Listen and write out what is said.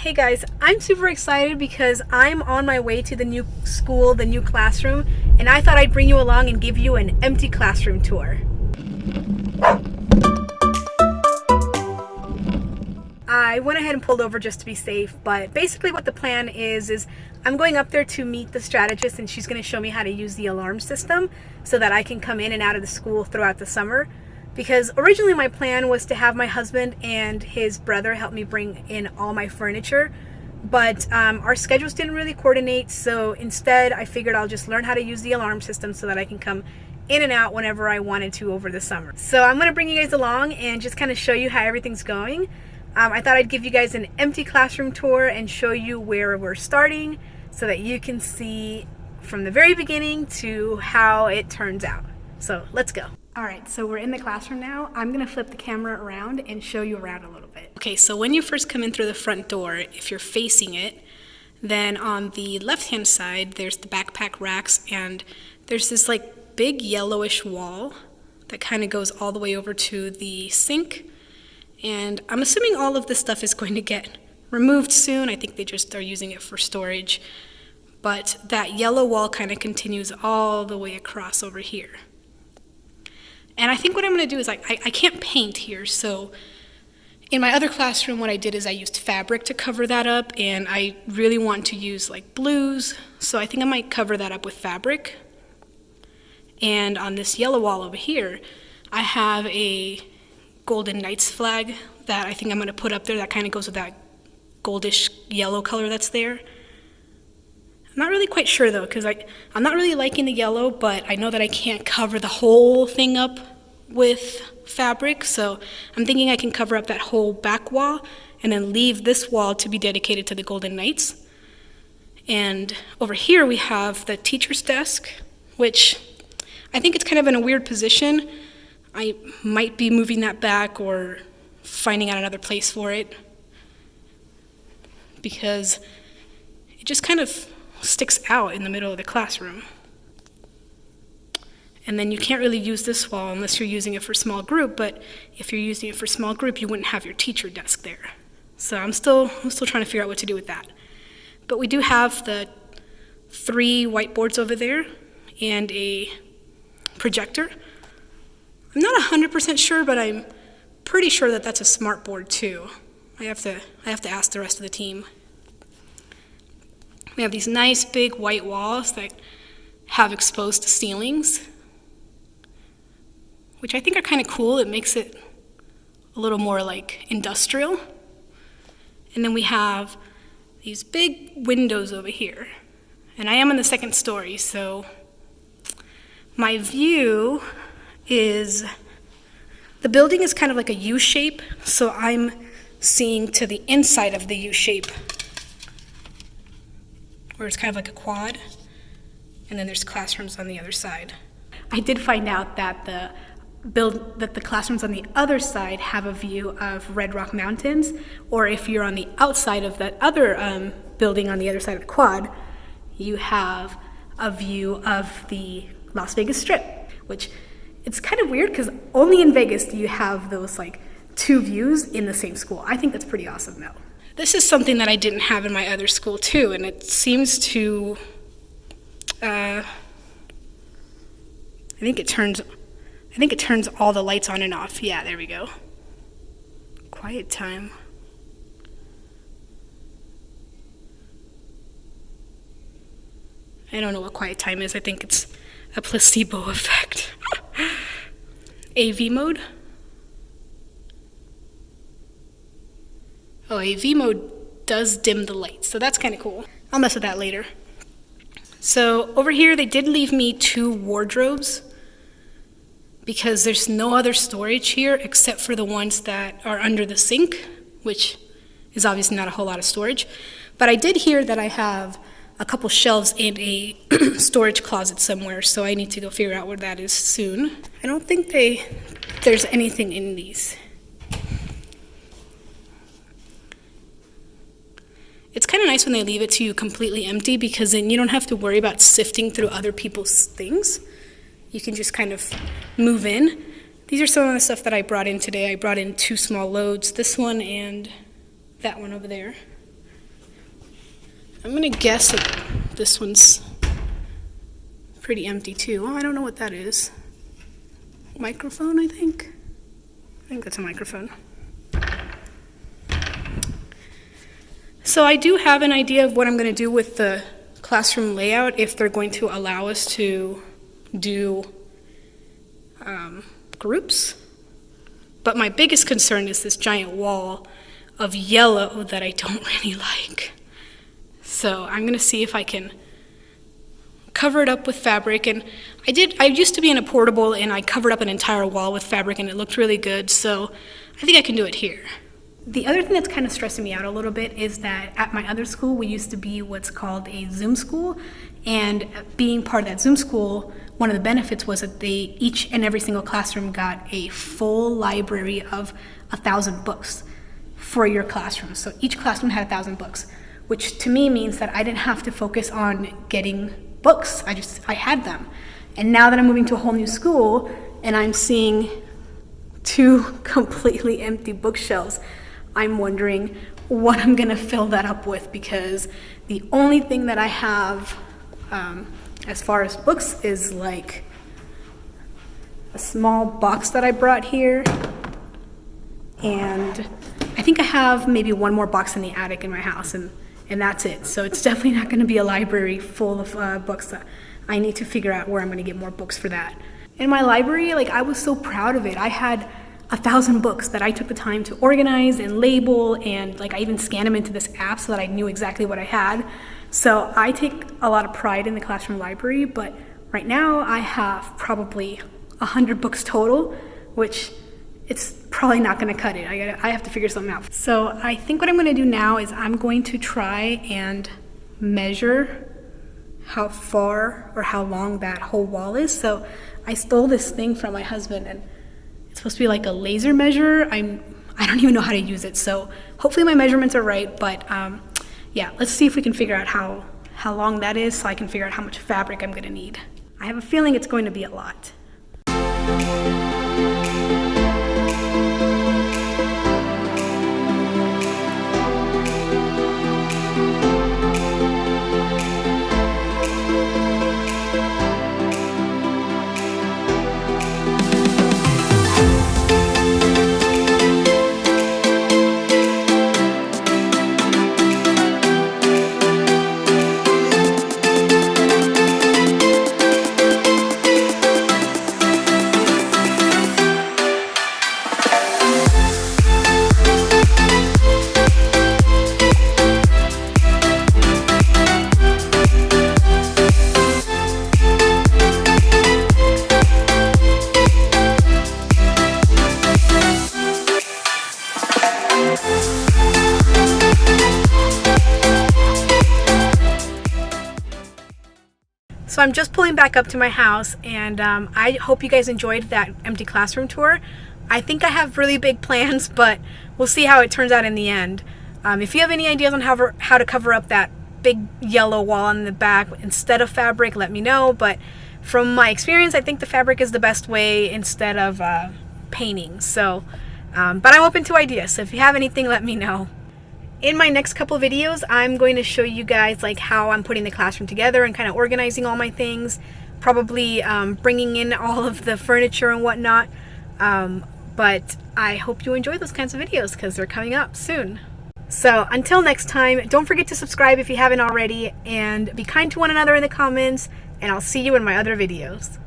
Hey guys, I'm super excited because I'm on my way to the new school, the new classroom, and I thought I'd bring you along and give you an empty classroom tour. I went ahead and pulled over just to be safe, but basically what the plan is I'm going up there to meet the strategist, and she's going to show me how to use the alarm system so that I can come in and out of the school throughout the summer. Because originally my plan was to have my husband and his brother help me bring in all my furniture, but our schedules didn't really coordinate, so instead I figured I'll just learn how to use the alarm system so that I can come in and out whenever I wanted to over the summer. So I'm going to bring you guys along and just kind of show you how everything's going. I thought I'd give you guys an empty classroom tour and show you where we're starting so that you can see from the very beginning to how it turns out. So let's go. All right, so we're in the classroom now. I'm gonna flip the camera around and show you around a little bit. Okay, so when you first come in through the front door, if you're facing it, then on the left-hand side, there's the backpack racks, and there's this like big yellowish wall that kind of goes all the way over to the sink. And I'm assuming all of this stuff is going to get removed soon. I think they just are using it for storage. But that yellow wall kind of continues all the way across over here. And I think what I'm going to do is I can't paint here, so in my other classroom what I did is I used fabric to cover that up, and I really want to use like blues, so I think I might cover that up with fabric. And on this yellow wall over here, I have a Golden Knights flag that I think I'm going to put up there that kind of goes with that goldish yellow color that's there. I'm not really quite sure though, because I'm not really liking the yellow, but I know that I can't cover the whole thing up with fabric, so I'm thinking I can cover up that whole back wall and then leave this wall to be dedicated to the Golden Knights. And over here we have the teacher's desk, which I think it's kind of in a weird position. I might be moving that back or finding out another place for it, because it just kind of sticks out in the middle of the classroom. And then you can't really use this wall unless you're using it for small group, but if you're using it for small group, you wouldn't have your teacher desk there. So I'm still trying to figure out what to do with that. But we do have the 3 whiteboards over there and a projector. I'm not 100% sure, but I'm pretty sure that that's a smart board too. I have to ask the rest of the team. We have these nice big white walls that have exposed ceilings, which I think are kind of cool. It makes it a little more like industrial. And then we have these big windows over here. And I am in the 2nd story, so my view is, the building is kind of like a U shape, so I'm seeing to the inside of the U shape, where it's kind of like a quad, and then there's classrooms on the other side. I did find out that the classrooms on the other side have a view of Red Rock Mountains, or if you're on the outside of that other building on the other side of the quad, you have a view of the Las Vegas Strip, which it's kind of weird because only in Vegas do you have those like 2 views in the same school. I think that's pretty awesome though. This is something that I didn't have in my other school too, and it seems to, I think it turns all the lights on and off. Yeah, there we go. Quiet time. I don't know what quiet time is. I think it's a placebo effect. AV mode. Oh, AV mode does dim the lights, so that's kind of cool. I'll mess with that later. So over here, they did leave me 2 wardrobes because there's no other storage here except for the ones that are under the sink, which is obviously not a whole lot of storage. But I did hear that I have a couple shelves in a storage closet somewhere, so I need to go figure out where that is soon. I don't think there's anything in these. It's kind of nice when they leave it to you completely empty, because then you don't have to worry about sifting through other people's things. You can just kind of move in. These are some of the stuff that I brought in today. I brought in 2 small loads, this one and that one over there. I'm gonna guess that this one's pretty empty too. Oh, I don't know what that is. Microphone, I think. I think that's a microphone. So I do have an idea of what I'm gonna do with the classroom layout if they're going to allow us to do groups. But my biggest concern is this giant wall of yellow that I don't really like. So I'm gonna see if I can cover it up with fabric. And I used to be in a portable and I covered up an entire wall with fabric and it looked really good. So I think I can do it here. The other thing that's kind of stressing me out a little bit is that at my other school, we used to be what's called a Zoom school. And being part of that Zoom school, one of the benefits was that each and every single classroom got a full library of 1,000 books for your classroom. So each classroom had 1,000 books, which to me means that I didn't have to focus on getting books. I had them. And now that I'm moving to a whole new school and I'm seeing 2 completely empty bookshelves, I'm wondering what I'm gonna fill that up with, because the only thing that I have as far as books is like a small box that I brought here, and I think I have maybe one more box in the attic in my house, and that's it. So it's definitely not gonna be a library full of books. I need to figure out where I'm gonna get more books for that. In my library, like, I was so proud of it. I had 1,000 books that I took the time to organize and label, and like I even scanned them into this app so that I knew exactly what I had. So I take a lot of pride in the classroom library, but right now I have probably 100 books total, which it's probably not gonna cut it. I have to figure something out. So I think what I'm gonna do now is I'm going to try and measure how far or how long that whole wall is. So I stole this thing from my husband, and it's supposed to be like a laser measure. I don't even know how to use it, so hopefully my measurements are right, but yeah, let's see if we can figure out how long that is so I can figure out how much fabric I'm gonna need. I have a feeling it's going to be a lot. So I'm just pulling back up to my house, and I hope you guys enjoyed that empty classroom tour. I think I have really big plans, but we'll see how it turns out in the end. If you have any ideas on how to cover up that big yellow wall in the back instead of fabric, let me know. But from my experience, I think the fabric is the best way instead of painting. So, but I'm open to ideas, so if you have anything, let me know. In my next couple videos, I'm going to show you guys like how I'm putting the classroom together and kind of organizing all my things, probably bringing in all of the furniture and whatnot. But I hope you enjoy those kinds of videos because they're coming up soon. So until next time, don't forget to subscribe if you haven't already, and be kind to one another in the comments, and I'll see you in my other videos.